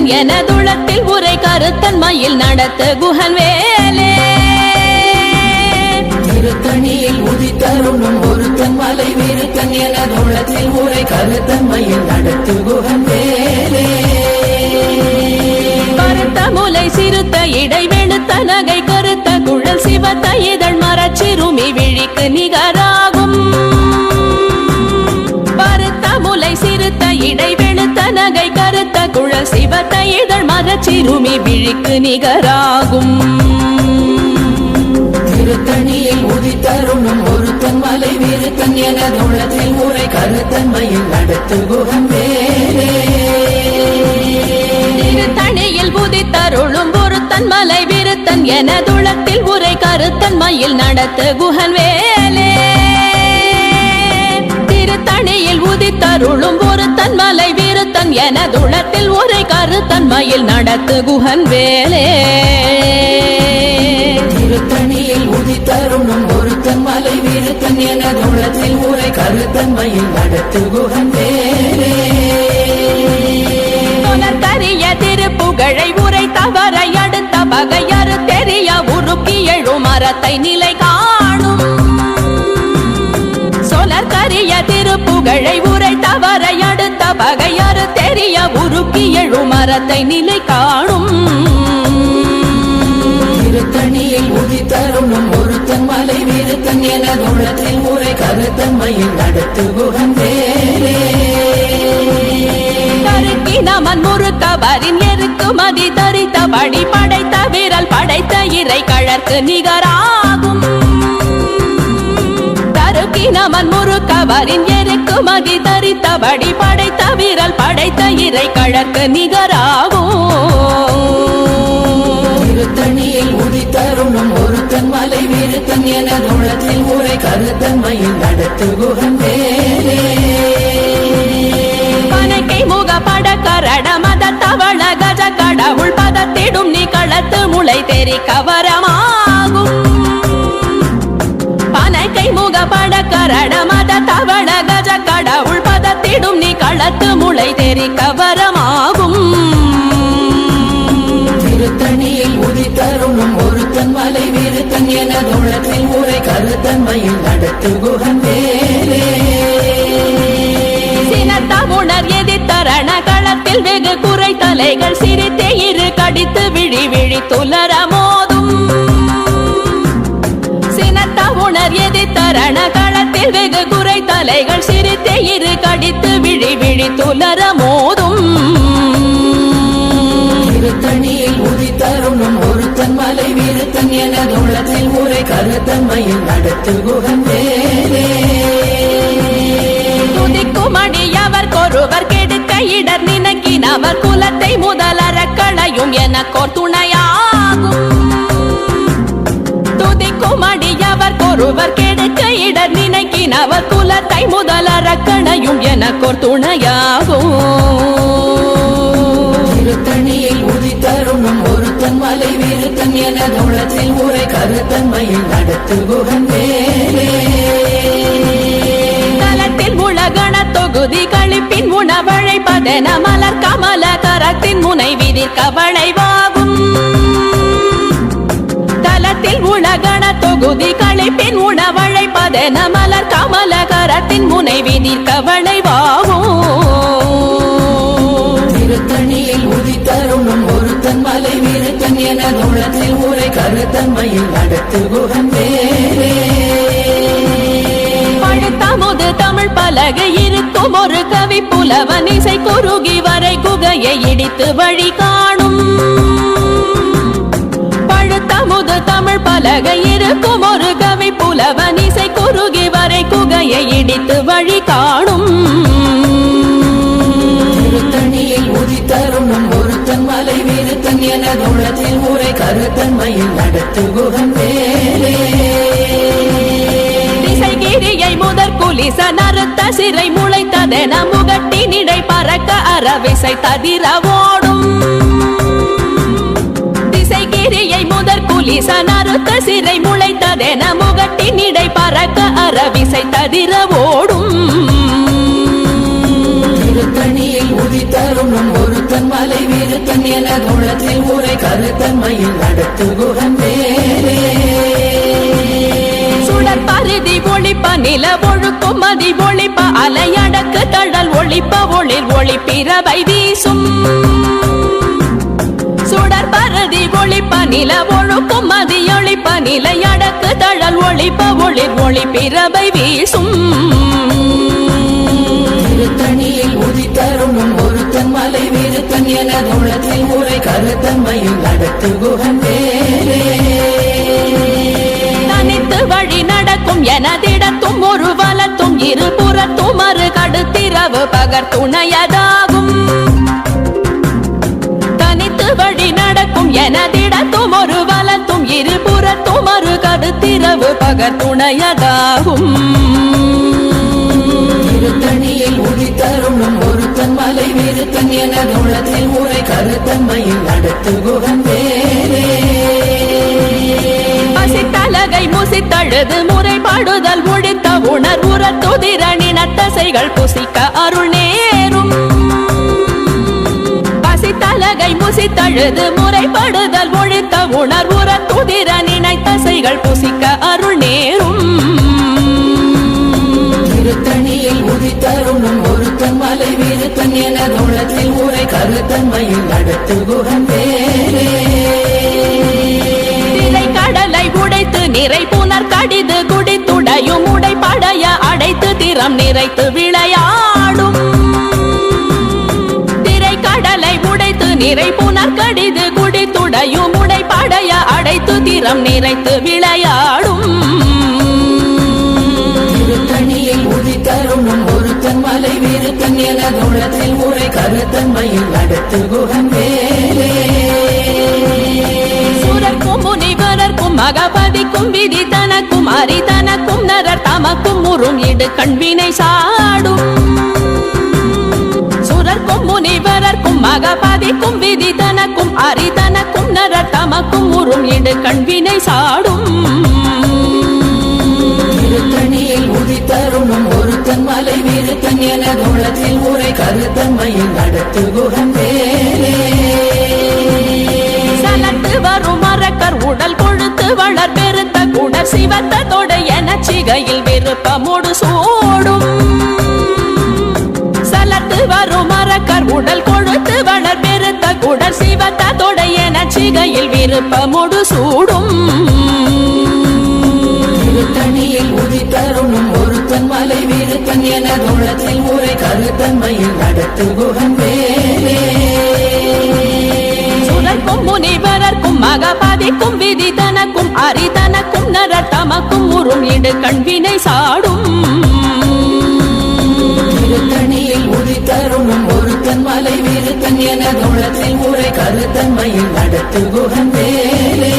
விருத்தன் எனதுளத்தில் உரை கருத்தன்மையில் நடத்த குஹன் வேலே திருத்தணியில் உதித்தருளும் ஒருத்தன் மலை விருத்தன் எனதுளத்தில் உரை கருத்தன்மையில் நடத்து குஹன் வேலே கருத்த முலை சிறுத்த இடை வெளுத்த நகை கருத்த குழல் சிவத்த இதழ் மரச்சிறுமி விழிக்கு நிகராகும் பருத்த முலை சிறுத்த இடை வெளுத்த நகை கருத்த குழல் சிவத்த இதழ் மரச்சிறுமி விழிக்கு நிகராகும் திருத்தணியில் உதித்தருளும் ஒருத்தன் மலை விருத்தன் எனதுளத்தில் உரை கருத்தன்மையில் நடத்து குஹன் வேலே திருத்தணியில் உதித்தருளும் ஒருத்தன் மலை விருத்தன் எனதுளத்தில் உரை கருத்தன்மையில் நடத்த குஹன் வேலே திருத்தணியில் உதித்தருளும் ஒருத்தன் மலை விருத்தன் எனதுளத்தில் உரை கருத்தன்மையில் நடத்து குஹன் வேலே திருத்தணியில் உதித்தருளும் ஒருத்தன் மலை விருத்தன் எனதுளத்தில் உரை கருத்தன்மையில் நடத்து குஹன் வேலே கரிய திருப்புகழை உரை தவறை அடுத்த பகையறு தெரிய உருக்கி எழும் மரத்தை நிலை காணும் சொலற்கரிய திருப்புகழை உரை தவறை அடுத்த பகையறு தெரிய உருக்கி எழும் மரத்தை நிலை காணும் திருத்தணியில் உதித்தருளும் ஒருத்தன் மலை விருத்தன் எனதுளத்தில் உரை கருத்தன்மையில் நடத்து குஹன் வேலே நமன் முறுக்கவரின் எருக்கு மதி தரித்த படி படைத்த விரல் படைத்த இறை கழற்கு நிகராகும் தருக்கி நமன் முறுக்கவரின் எருக்கு மதி தரித்த படி படைத்த விரல் படைத்த இறை கழற்கு நிகராகும் திருத்தணியில் உதித்தருளும் ஒருத்தன் மலை விருத்தன் எனதுளத்தில் உரை கருத்தன்மையில் நடத்து குஹன் வேலே முக பட கரட மத தவள கஜ கடவுள் பதத்திடும் நீ களத்து முளை தெரி கவரமாகும் பனைக்கை முக பட கரட மத தவள கஜ கடவுள் பதத்திடும் நீ களத்து முளை தெரி கவரமாகும் திருத்தணியில் உதித்தருளும் ஒருத்தன் மலை விருத்தன் எனதுளத்தில் உரை கருத்தன்மையில் நடத்து குஹன் வேலே உணர் எதிர்த்தரண களத்தில் வெகு குறை தலைகள் சிரித்தே இரு கடித்து விழி விழி துலர மோதும் சினத்த உணர் எதிர்த்தரண களத்தில் வெகு குறை தலைகள் சிரித்தே இரு கடித்து விழி விழி துலர மோதும் திருத்தணியில் உதித்தருளும் ஒருத்தன் மலை விருத்தன் எனதுளத்தில் உரை கருத்தன்மையில் நடத்து குஹன் வேலே துதிக்குமடியவர் கொருவர் கெடுக்க இடர் நினைக்கினவர் குலத்தை முதலற களையும் எனக்கோர் துணையாகும் துதிக்குமடியவர் கொருவர் கெடுக்க இடர் நினைக்கினவர் குலத்தை முதலற களையும் எனக்கோர் துணையாகும் திருத்தணியில் உதித்தருளும் ஒருத்தன் மலை விருத்தன் எனதுளத்தில் உரை கருத்தன்மையில் நடத்து குஹன் வேலே உலகண தொகுதி கழிப்பின் உணவழைப்பதென மலர் கமல கரத்தின் முனை விதிர் கவளைவாகும் தலத்தில் உலகண தொகுதி கழிப்பின் உணவழைப்பதென மலர் கமல கரத்தின் முனை விதிர் கவளைவாகும் திருத்தணியில் உதித்தருளும் ஒருத்தன் மலை விருத்தன் எனதுளத்தில் உரை கருத்தன்மையில் நடத்து குஹன் வேலே தமுது தமிழ் பலகை இருக்கும் ஒரு கவி புலவன் இசை குறுகி வரை குகையை இடித்து வழி காணும் பழுத்தமுது தமிழ் பலகை இருக்கும் ஒரு கவி புலவன் இசை குறுகி வரை குகையை இடித்து வழி காணும் திருத்தணியில் உதித்தருளும் ஒருத்தன் மலை விருத்தன் எனதுளத்தில் உரை கருத்தன்மையில் நடத்து குஹன் வேலே கிரியை முதற் குலிச நறுத்த சிறை முளைத்ததென முகட்டினிடை பறக்க அறவிசை ததிர ஓடும் திசைகிரியை முதற் குலிச நறுத்த சிறை முளைத்ததென முகட்டினிடை பறக்க அறவிசை ததிர ஓடும் திருத்தணியில் உதித்தருணும் ஒருத்தன் மலை விருத்தன் என குணத்தில் உரை கருத்தன்மையில் நடத்து குகன் வேலே சுடர் பருதி ஒளிப்ப நில ஒழுக்கும் மதி ஒளிப்ப அலையடக்கு தழல் ஒளிப்ப ஒளிர் ஒளிப்பிரவை வீசும் சுடர் பருதி ஒளிப்ப நில ஒழுக்கும் மதி ஒளிப்ப நிலையடக்கு தழல் ஒளிப்ப ஒளிர் ஒளிப்பிரவை வீசும் திருத்தணியில் உதித்தருணும் ஒருத்தன் மலை விருத்தன் என குணத்தில் உரை கருத்தன்மையில் நடத்து குகன் வேலே தனித்து வழி நடக்கும் எனதிடத்தும் ஒரு வலத்தும் இருபுறத்தும் மறு கடுத்திரவு பகர் துணையதாகும் தனித்து வழி நடக்கும் எனதிடத்தும் ஒரு வலத்தும் இருபுறத்தும் மறு கடுத்திரவு பகர் துணையதாகும் திருத்தணியில் உதித்தருணும் ஒருத்தன் மலை விருத்தன் என குணத்தில் உரை கருத்தன்மையில் நடத்து குகன் வேலே பசித்தலகை முசித்தழுது முறைப்பாடுதல் ஒழித்த உணர்வுற துதிரணினத்தசைகள் புசிக்க அருள் நேரும் பசித்தலகை முசித்தழுது முறைப்படுதல் ஒழித்த உணர்வுற துதிரணினத்தசைகள் புசிக்க அருள் நேரும் திருத்தணியில் உதித்தருணும் ஒருத்தன் மலை விருத்தன் என குணத்தில் உரை கருத்தன்மையில் நடத்து குகன் வேலே கடலை உடைத்து நிறை புனர் கடிது குடித்துடையும் உடைப்படைய அடைத்து திறம் நிறைத்து விளையாடும் திரை கடலை உடைத்து நிறை புனர் கடிது குடித்துடையும் உடைப்படைய அடைத்து திறம் நிறைத்து விளையாடும் திருத்தணியில் உதித்தருணும் ஒருத்தன் மலை விருத்தன் என குணத்தில் உரை கருத்தன்மையில் நடத்து குகன் வேலே சுரர்க்கும் முனிவரர்க்கும் மகபதிக்கும் விதி தனக்கும் அரி தனக்கும் நரர் தமக்கும் முறும் இடு கண்வினை சாடும் சுரர்க்கும் முனிவரர்க்கும் மகபதிக்கும் விதி தனக்கும் அரி தனக்கும் நரர் தமக்கும் முறும் இடு கண்வினை சாடும் திருத்தணியில் உதித்தருணும் ஒருத்தன் மலை விருத்தன் என குணத்தில் உரை கருத்தன்மையில் நடத்து குகன் வேலே சலத்து வரும் மரக்கர் உடல் கொழுத்து வளர் பெருத்த குடர் சிவத்த தொடை என சிகையில் விருப்பமுடு சூடும் சலத்து வரும் மரக்கர் உடல் கொழுத்து வளர் பெருத்த குடர் சிவத்த தொடை என சிகையில் விருப்பமுடு சூடும் திருத்தணியில் உதித்தருணும் ஒருத்தன் மலை விருத்தன் என குணத்தில் உரை கருத்தன்மையில் நடத்து குகன் வேலே சுரர்க்கும் முனிவரர்க்கும் மகபதிக்கும் விதி தனக்கும் அரி தனக்கும் நரர் தமக்கும் முறும் இடு கண்வினை சாடும் திருத்தணியில் உதித்தருணும் ஒருத்தன் மலை விருத்தன் என குணத்தில் உரை கருத்தன்மையில் நடத்து குகன் வேலே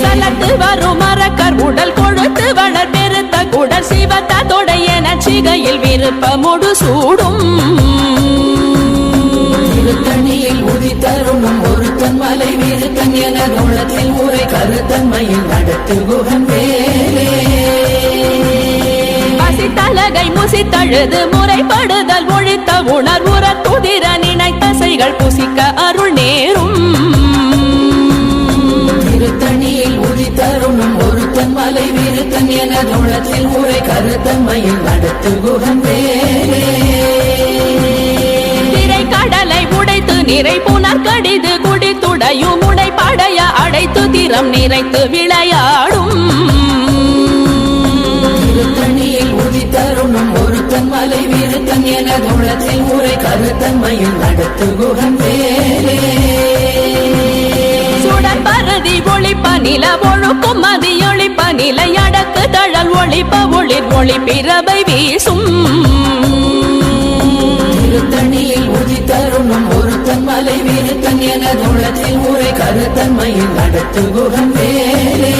சலத்து வரும் மரக்கர் உடல் கொழுத்து வளர் பெருத்த குடர் சிவத்த தொடை என சிகையில் விருப்பமுடு சூடும் திருத்தணியில் உதித்தருணும் ஒருத்தன் மலை விருத்தன் என குணத்தில் உரை கருத்தன்மையில் நடத்து குகன் வேலே பசித்தலகை முசித்தழுது முறைப்படுதல் ஒழித்த உணர்வுற துதிர நினைத்தசைகள் புசிக்க அருள் நேரும் திருத்தணியில் உதித்தருணும் ஒருத்தன் மலை விருத்தன் என குணத்தில் உரை கருத்தன்மையில் நடத்து குகன் வேலே திரை கடலை உடைத்து நிறை புனர் கடிது குடித்துடையும் உடைப்படைய அடைத்து திறம் நிறைத்து விளையாடும் திருத்தணியில் உதித்தருணும் ஒருத்தன் மலை விருத்தன் என குணத்தில் உரை கருத்தன்மையில் நடத்து குகன் வேலே சுடர் பருதி ஒளிப்ப நில ஒழுக்கும் மதி ஒளிப்ப நிலையடக்கு தழல் ஒளிப்ப ஒளிர் ஒளிப்பிரவை வீசும் திருத்தணியில் உதித்தருணும் ஒருத்தன் மலை விருத்தன் என குணத்தில் உரை கருத்தன்மையில் நடத்து குகன் வேலே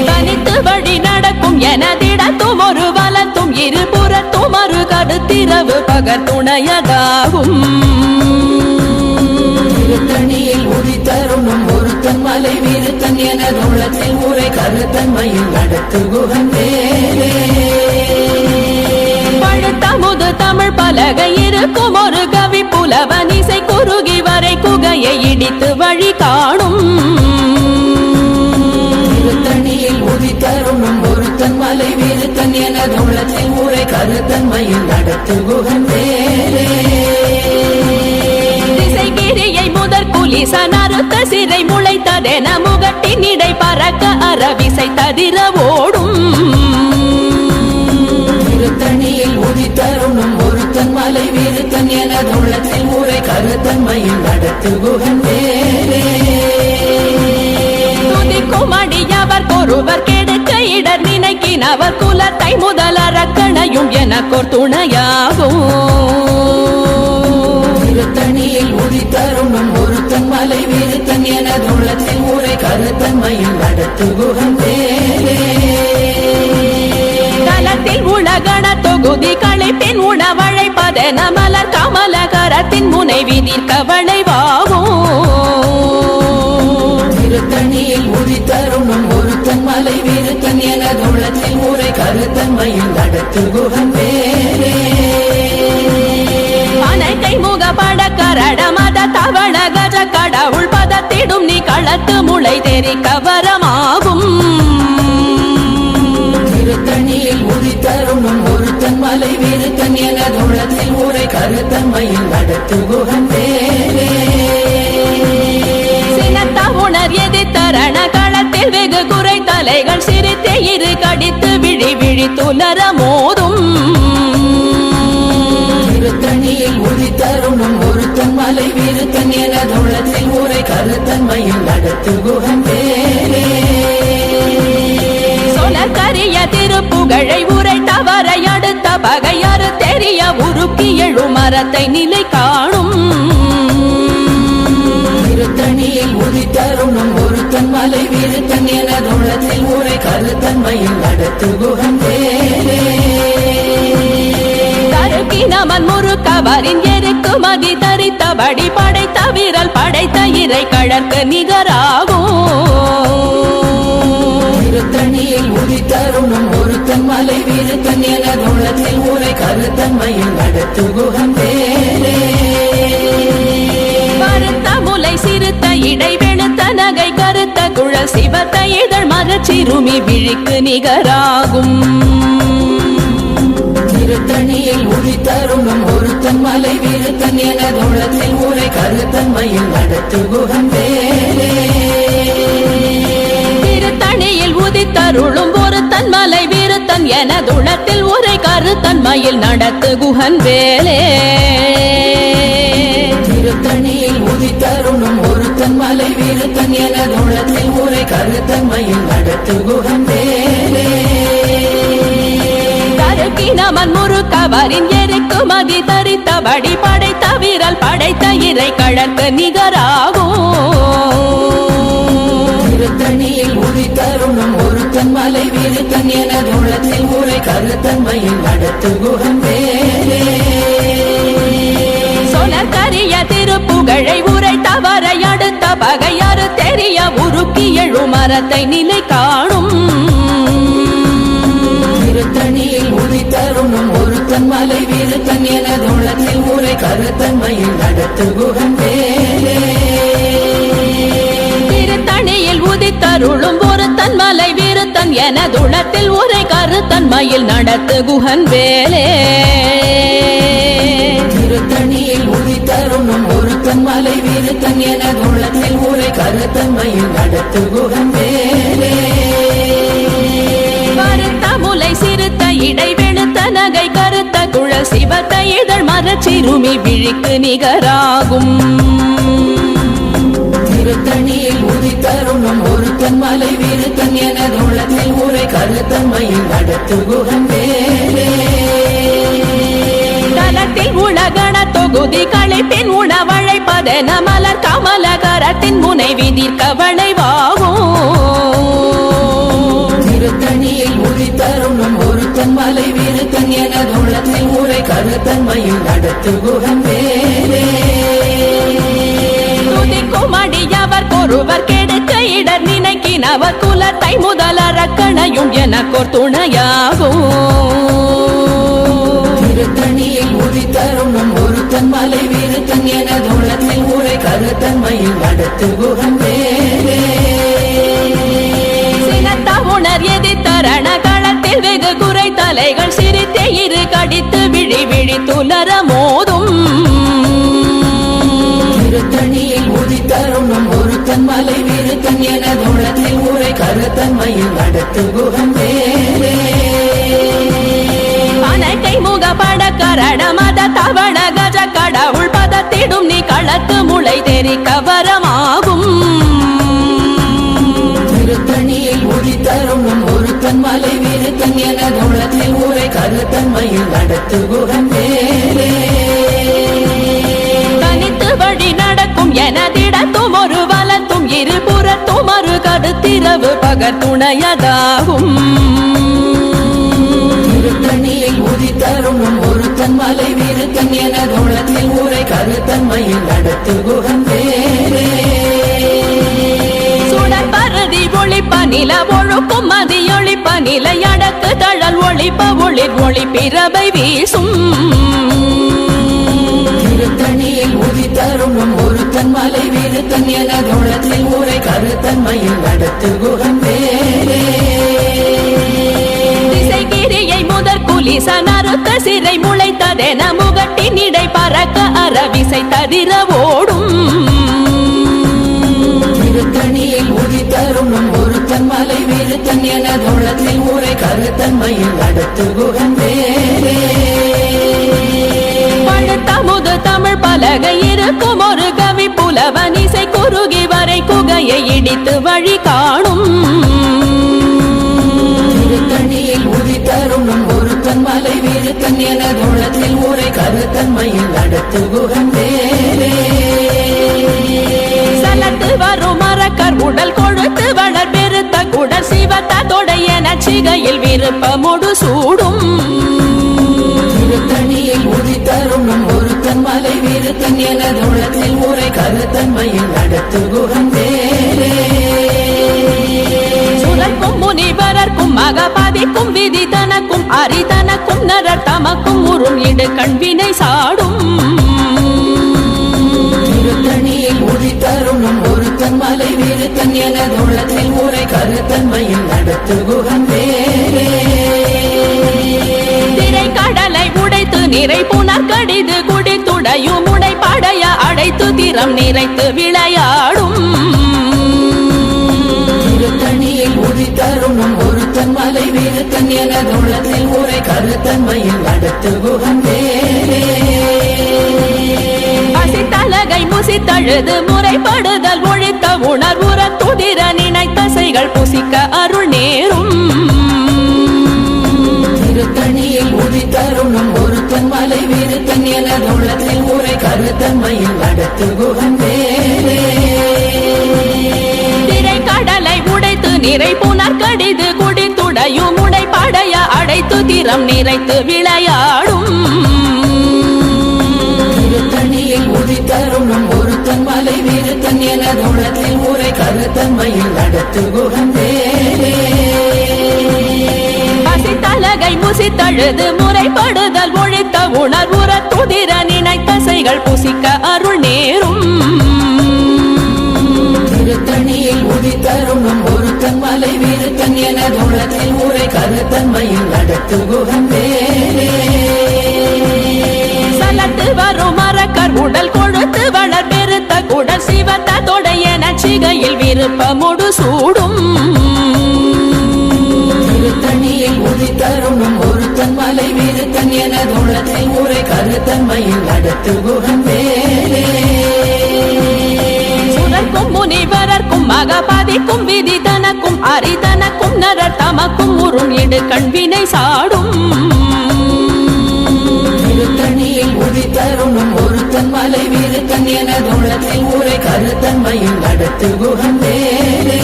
தனித்து வழி நடக்கும் எனதிடத்தும் ஒரு வலத்தும் இருபுறத்தும் மறு கடுத்திரவு பகர் துணையதாகும் திருத்தணியில் உதித்தருணும் ஒருத்தன் மலை விருத்தன் என குணத்தில் உரை கருத்தன்மையில் நடத்து குகன் வேலே பழுத்தமுது தமிழ் பலகை இருக்கும் ஒரு கவி புலவன் இசை குறுகி வரை குகையை இடித்து வழி காணும் திருத்தணியில் உதித்தருணும் ஒருத்தன் மலை வீருத்தன் எனது உள்ளத்தில் ஊரை கருத்தன்மையில் நடத்து குகன் வேலே திசைகிரியை முதற் குலிசன் அறுத்த சிறை முளைத்ததென முகட்டின் இடை பறக்க அறவிசை ததிர ஓடும் திருத்தணியில் உதித்தருணும் ஒருத்தன் மலை வீருத்தன் எனது உள்ளத்தில் ஊரை கருத்தன்மையில் நடத்து குகன் வேலே துதிக்கும் அடியவர் ஒருவர் கெடுக்க இடர் நினைக்கினவர் குலத்தை முதல் அரக்கணையும் எனக்கோர் துணையாகும் திருத்தணியில் உதித்தருணும் ஒருத்தன் மலை வீருத்தன் எனது உள்ளத்தில் ஊரை கருத்தன்மையில் நடத்து குகன் வேலே கலத்தில் உலகண தொகுதி களைப்பின் உணவழைப்பதென மலர் கமலகரத்தின் முனை விதிர்க்க வளைவாகும் திருத்தணியில் உதித்தருணும் ஒருத்தன் மலை வீருத்தன் எனது உள்ளத்தில் ஊரை கருத்தன்மையில் நடத்து குகன் வேலே அனைத்தை முகப்பட கரட மத தவள கஜ கடவுள் பதத்திடும் நீ களத்து முளை தெரிக்க வரமாகும் திருத்தணியில் உதித்தருணும் ஒருத்தன் மலை வீருத்தன் எனது உள்ளத்தில் ஊரை கருத்தன்மையில் நடத்து குகன் வேலே சினத்த உணர் எதிர்த்தரண களத்தில் வெகு குறை தலைகள் சிரித்தே இரு கடித்து விழி விழி துலர மோதும் திருத்தணியில் உதித்தருணும் ஒருத்தன் மலை வீருத்தன் எனது உள்ளத்தில் ஊரை கருத்தன்மையில் நடத்து குகன் வேலே சொலக்கரிய திருப்புகழை உரை தவறை அடுத்த பகையாறு தெரிய உருக்கி எழு மரத்தை நிலை காணும் திருத்தணியில் உதித்தருணும் ஒருத்தன் மலை வீருத்தன் எனது உள்ளத்தில் ஊரை கருத்தன்மையில் நடத்து குகன் வேலே தருக்கினமன் முறுக்கவரின் எருக்கு மதி தரித்தபடி படைத்த வீரல் படைத்த இறை கழற்கு நிகராகும் திருத்தணியில் உதித்தருணும் ஒருத்தன் மலை வீருத்தன் எனது உள்ளத்தில் ஊரை கருத்தன்மையில் நடத்து குகன் வேலே கருத்த முலை சிறுத்த இடை வெளுத்த நகை கருத்த குழல் சிவத்த இதழ் மரச்சிறுமி விழிக்கு நிகராகும் திருத்தணியில் உதித்தருணும் ஒருத்தன் மலை வீருத்தன் எனது உள்ளத்தில் ஊரை கருத்தன்மையில் நடத்து குகன் வேலே திருத்தணியில் உதித்தருளும் ஒருத்தன் மலை வீருத்தன் எனதுளத்தில் உரை கருத்தன்மையில் நடத்து குகன் வேலே திருத்தணியில் உதித்தருணும் ஒருத்தன் மலை வீருத்தன் எனது உள்ளத்தில் ஊரை கருத்தன்மையில் நடத்து குகன் வேலே கருக்கினமன் முறுக்கவரின் எருக்கு மதி தரித்தபடி படைத்த வீரல் படைத்த இறை கழற்கு நிகராகும் திருத்தணியில் உதித்தருணும் ஒருத்தன் மலை வீருத்தன் எனது உள்ளத்தில் ஊரை கருத்தன்மையில் நடத்து குகன் வேலே சொலக்கரிய திருப்புகழை உரை தவறை அடுத்த பகையாறு தெரிய உருக்கி எழு மரத்தை நிலை காணும் திருத்தணியில் உதித்தருணும் ஒருத்தன் மலை வீருத்தன் எனது உள்ளத்தில் ஊரை கருத்தன்மையில் நடத்து குகன் வேலே திருத்தணியில் உதித்தருளும் ஒருத்தன் மலை வீருத்தன் எனதுளத்தில் உரை கருத்தன்மையில் நடத்து குகன் வேலே திருத்தணியில் உதித்தருணும் ஒருத்தன் மலை வீருத்தன் எனது உள்ளத்தில் ஊரை கருத்தன்மையில் நடத்து குகன் வேலே கருத்த முலை சிறுத்த இடை வெளுத்த நகை கருத்த குழல் சிவத்த இதழ் மரச்சிறுமி விழிக்கு நிகராகும் திருத்தணியில் உதித்தருணும் ஒருத்தன் மலை வீருத்தன் எனது உள்ளத்தில் ஊரை கருத்தன்மையில் நடத்து குகன் வேலே தலத்தில் உலகண தொகுதி களைப்பின் உணவழைப்பதென மலர் கமலகரத்தின் முனை விதிர்க்க வளைவாகும் திருத்தணியில் உதித்தருணும் ஒருத்தன் மலை வீருத்தன் எனது உள்ளத்தில் ஊரை கருத்தன்மையில் நடத்து குகன் வேலே துதிக்கும் அடியவர் ஒருவர் கெடுக்க இடர் நினைக்கினவர் குலத்தை முதல் அரக்கணையும் எனக்கோர் துணையாகும் திருத்தணியில் உதித்தருணும் ஒருத்தன் மலை விருத்தன் என தோளத்தில் ஊரை கருத்தன்மையில் நடத்து குகன் வேலே உணர் எதிர்த்தரண களத்தில் வெகு குறை தலைகள் சிரித்தே இரு கடித்து விழி விழி துலர மோதும் திருத்தணியில் உதித்தருணும் ஒருத்தன் மலை விருத்தன் என தோளத்தில் ஊரை கருத்தன்மையில் நடத்து குகன் வேலே அனைக்கை முகப்பட கரட மத தவள கஜ கடவுள் பதத்திடும் நீ களத்து முளை தெரி கவரமாகும் திருத்தணியில் உதித்தருணும் ஒருத்தன் மலை விருத்தன் என தோளத்தில் ஊரை கருத்தன்மையில் நடத்து குகன் வேலே தனித்து வழி நடக்கும் எனதிடத்தும் ஒரு வலத்தும் இருபுறத்தும் ஒரு கருத்திரவு பகத்துணையதாகும் திருத்தணியில் உதித்தருணும் ஒருத்தன் மலை விருத்தன் என தோளத்தில் ஊரை கருத்தன்மையில் நடத்து குகன் வேலே பருதி ஒளிப்ப நில ஒழுக்கும் மதியொளிப்ப நிலை அடக்கு தழல் ஒளிப்ப ஒளிர் ஒளி பிறவை வீசும் திருத்தணியில் உதித்தருணும் ஒருத்தன் மலை விருத்தன் என தோளத்தில் ஊரை கருத்தன்மையில் நடத்து குகன் வேலே திசைகிரியை முதற் குலிச நறுத்த சிறை முளைத்ததென முகட்டின் இடை பறக்க அறவிசை ததிர ஓடும் திருத்தணியில் உதித்தருணும் ஒருத்தன் மலை விருத்தன் என தோளத்தில் ஊரை கருத்தன்மையில் நடத்து குகன் வேலே பழுத்தமுது தமிழ் பலகை இருக்கும் ஒரு கவி புலவன் இசை குறுகி வரை குகையை இடித்து வழி காணும் திருத்தணியில் உதித்தருணும் ஒருத்தன் மலை விருத்தன் என தோளத்தில் ஊரை கருத்தன்மையில் நடத்து குகன் வேலே சலத்து வரும் மரக்கர் உடல் கொழுத்து வளர் பெருத்த குடல் சிவத்த தொடைய நச்சிகையில் விருப்பமுடு சூடும் திருத்தணியில் உதித்தருணும் ஒருத்தன் மலை விருத்தன் என தோளத்தில் ஊரை கருத்தன்மையில் நடத்து குகன் வேலே சுரக்கும் முனிவரர்க்கும் மகபதிக்கும் விதி தனக்கும் அரிதனக்கும் நரர் தமக்கும் உறும் இடு கண்வினை சாடும் திருத்தணியில் உதித்தருணும் ஒருத்தன் மலை விருத்தன் என தோளத்தில் ஊரை கருத்தன்மையில் நடத்து குகன் வேலே திரை கடலை உடைத்து நிறை புனர் கடிது குடித்துடையும் உடை படைய அடைத்து திறம் நிறைத்து விளையாடும் திருத்தணியில் உதித்தருணும் ஒருத்தன் மலை விருத்தன் என தோளத்தில் ஊரை கருத்தன்மையில் நடத்து குகன் வேலே பசித்தலகை முசித்தழுது முறைப்படுதல் ஒழித்த உணர்வுற துதிர நினைத்தசைகள் புசிக்க அருள் நேரும் திருத்தணியில் உதித்தருணும் ஒருத்தன் மலை விருத்தன் என தோளத்தில் ஊரை கருத்தன்மையில் நடத்து குகன் வேலே திரை கடலை உடைத்து நிறை புனர் கடிது குடித்துடையும் உடை படைய அடைத்து திறம் நிறைத்து விளையாடும் திருத்தணியில் உதித்தருணும் ஒருத்தன் மலை விருத்தன் என தோளத்தில் ஊரை கருத்தன்மையில் நடத்து குகன் வேலே பசித்தலகை முசித்தழுது முறைப்படுதல் ஒழித்த உணர்வுற துதிர நினைத்தசைகள் புசிக்க அருள் நேரும் திருத்தணியில் உதித்தருணும் ஒருத்தன் மலை விருத்தன் என தோளத்தில் ஊரை கருத்தன்மையில் நடத்து குகன் வேலே சலத்து வரும் மரக்கர் உடல் கொழுத்து வளர் பெருத்த குடல் சிவத்த தொடைய நச்சிகையில் விருப்பமுடு சூடும் திருத்தணியில் உதித்தருணும் ஒருத்தன் மலை விருத்தன் என தோளத்தில் ஊரை கருத்தன்மையில் நடத்து குகன் வேலே சுரக்கும் முனிவரர்க்கும் மகபதிக்கும் விதி தனக்கும் அரிதனக்கும் நரர் தமக்கும் உறும் இடு கண்வினை சாடும் திருத்தணியில் உதித்தருணும் ஒருத்தன் மலை விருத்தன் என தோளத்தில் ஊரை கருத்தன்மையில் நடத்து குகன் வேலே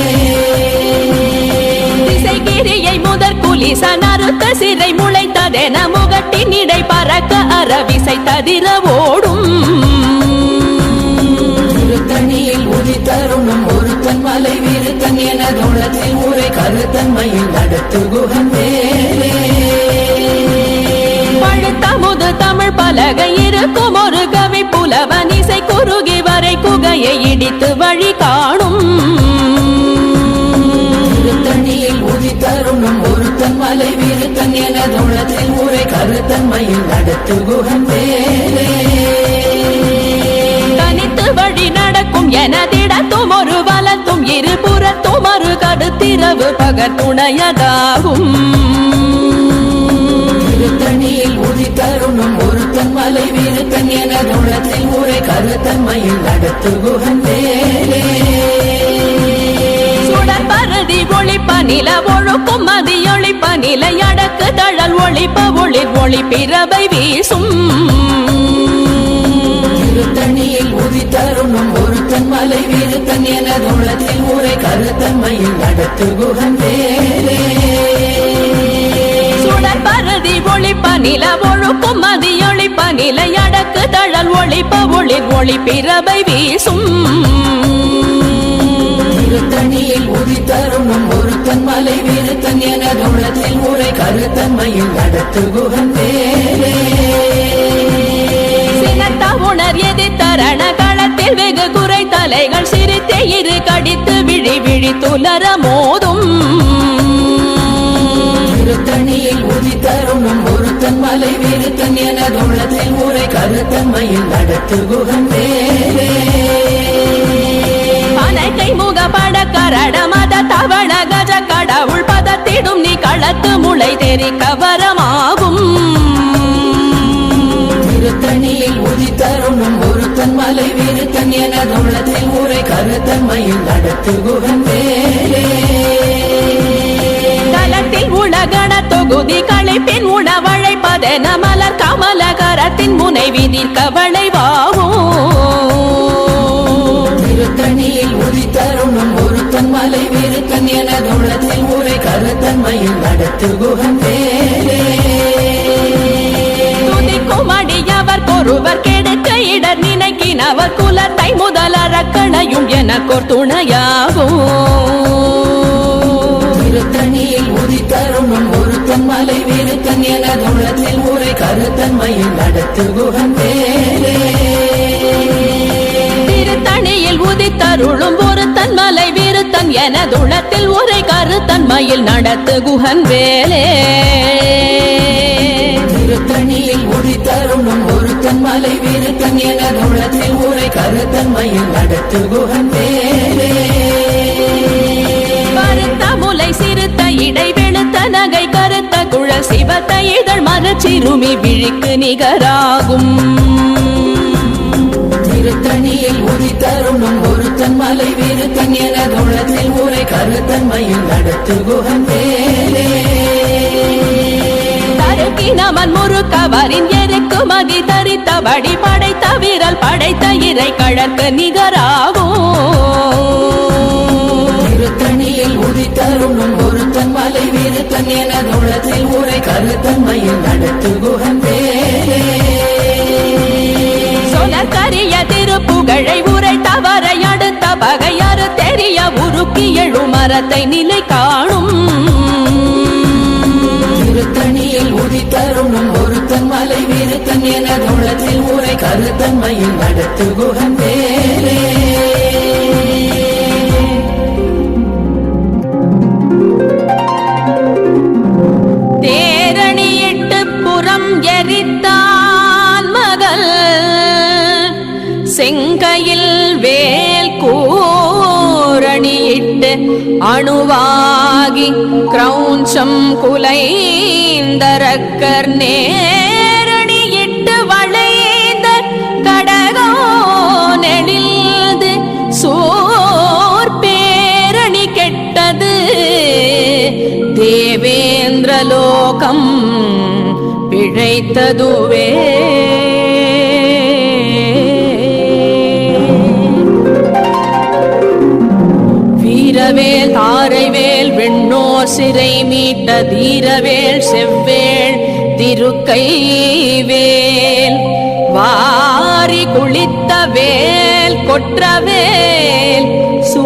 திசைகிரியை முதற் குலிச நறுத்த சிறை முளைத்ததென முகட்டின் இடை பறக்க அறவிசை ததிர ஓடும் திருத்தணியில் உதித்தருணும் ஒருத்தன் மலை விருத்தன் என தோளத்தில் ஊரை கருத்தன்மையில் நடத்து குகன் வேலே பழுத்தமுது புலவன் இசை குறுகி வரை குகையை இடித்து வழி காணும் திருத்தணியில் உதித்தருணும் ஒருத்தன் மலை விருத்தன் என தோளத்தில் உரை கருத்தன்மையில் நடத்து குகன் வேலே தனித்து வழி நடக்கும் எனதிடத்தும் ஒரு வலத்தும் இருபுறத்தும் ஒரு கருத்திரவு பகத்துணையதாகும் திருத்தணியில் உதித்தருணும் ஒருத்தன் மலை விருத்தன் என தோளத்தில் உரை கருத்தன்மையில் நடத்து குகன் வேலே சுடர் பரதி ஒளிப்ப நில ஒழுக்கும் மதியொளிப்ப நிலை அடக்கு தழல் ஒளிப்ப ஒளிர் ஒளி பிறவை வீசும் திருத்தணியில் உதித்தருணும் ஒருத்தன் மலை விருத்தன் என தோளத்தில் உரை கருத்தன்மையில் நடத்து குகன் வேலே சுடர் பரதி ஒளிப்ப நில ஒழுக்கும் மதியொளிப்ப நிலை அடக்கு தழல் ஒளிப்ப ஒளிர் ஒளி பிறவை வீசும் திருத்தணியில் உதித்தருணும் ஒருத்தன் மலை விருத்தன் என தோளத்தில் உரை கருத்தன்மையில் நடத்து குகன் வேலே சினத்த உணர் எதி தரண களத்தில் வெகு குறை தலைகள் சிரித்தே இரு கடித்து விழி விழி துலர மோதும் திருத்தணியில் உதித்தருணும் ஒருத்தன் மலை விருத்தன் என தோளத்தில் உரை கருத்தன்மையில் நடத்து குகன் வேலே அனைக்கை முக பட கரட மத தவண கஜ கடவுள் பதத்திடும் நீ களத்து முளை தெரி கவரமாகும் திருத்தணியில் உதித்தருணும் ஒருத்தன் மலை விருத்தன் என தோளத்தில் உரை கருத்தன்மையில் நடத்து குகன் வேலே தலத்தில் உலகண தொகுதி களைப்பின் உணவழைப்பதென மலர் கமல கரத்தின் முனை விதிர் கவளைவாகும் திருத்தணியில் உதித்தருணும் ஒருத்தன் மலை விருத்தன் என தோளத்தில் உரை கருத்தன்மையில் நடத்து குகன் வேலே துதிக்கும் அடியவர் கொருவர் கெடுக்க இடர் நினைக்கினவர் குலத்தை முதல் அரக்கணையும் எனக்கோர் துணையாகும் திருத்தணியில் உதித்தருணும் ஒருத்தன் மலை விருத்தன் என தோளத்தில் உரை கருத்தன்மையில் நடத்து குகன் வேலே திருத்தணியில் உதித்தருளும் ஒருத்தன் மலை விருத்தன் என துளத்தில் உரை கருத்தன்மையில் நடத்து குகன் வேலே திருத்தணியில் உதித்தருணும் ஒருத்தன் மலை விருத்தன் என தோளத்தில் உரை கருத்தன்மையில் நடத்து குகன் வேலே கருத்த முலை சிறுத்த இடை வெளுத்த நகை கருத்த குழல் சிவத்த இதழ் மரச்சிறுமி விழிக்கு நிகராகும் திருத்தணியில் உதித்தருணும் ஒருத்தன் மலை விருத்தன் என தோளத்தில் உரை கருத்தன்மையில் நடத்து குகன் வேலே தருக்கி நமன் முறுக்கவரின் எருக்கு மதி தரித்த வடி படைத்த விரல் படைத்த இறை கழற்கு நிகராகும் திருத்தணியில் உதித்தருணும் ஒருத்தன் மலை விருத்தன் என தோளத்தில் உரை கருத்தன்மையில் நடத்து குகன் வேலே சொலக்கரிய திருப்புகழை உரை தவறை அடுத்த பகையறு தெரிய உருக்கி எழு மரத்தை நிலை காணும் திருத்தணியில் உதித்தருணும் ஒருத்தன் மலை விருத்தன் என தோளத்தில் உரை கருத்தன்மையில் நடத்து குகன் வேலே தேரணியிட்டு புறம் எரித்தான் மகள் செங்கையில் வேல் கூரணியிட்டு அணுவாகி கிரௌஞ்சம் குலைந்தரக்கர் நேரணியிட்டு வளைந்த கடகோ நெடில்து சோர் பேரணி கெட்டது தேவேந்திரலோகம் பிழைத்ததுவே வீரவேல் தாரைவேல் வெண்ணோர் சிறை மீட்ட தீரவேல் செவ்வேள் திருக்கைவேல் வாரி குளித்த வேல் கொற்றவேல் சோ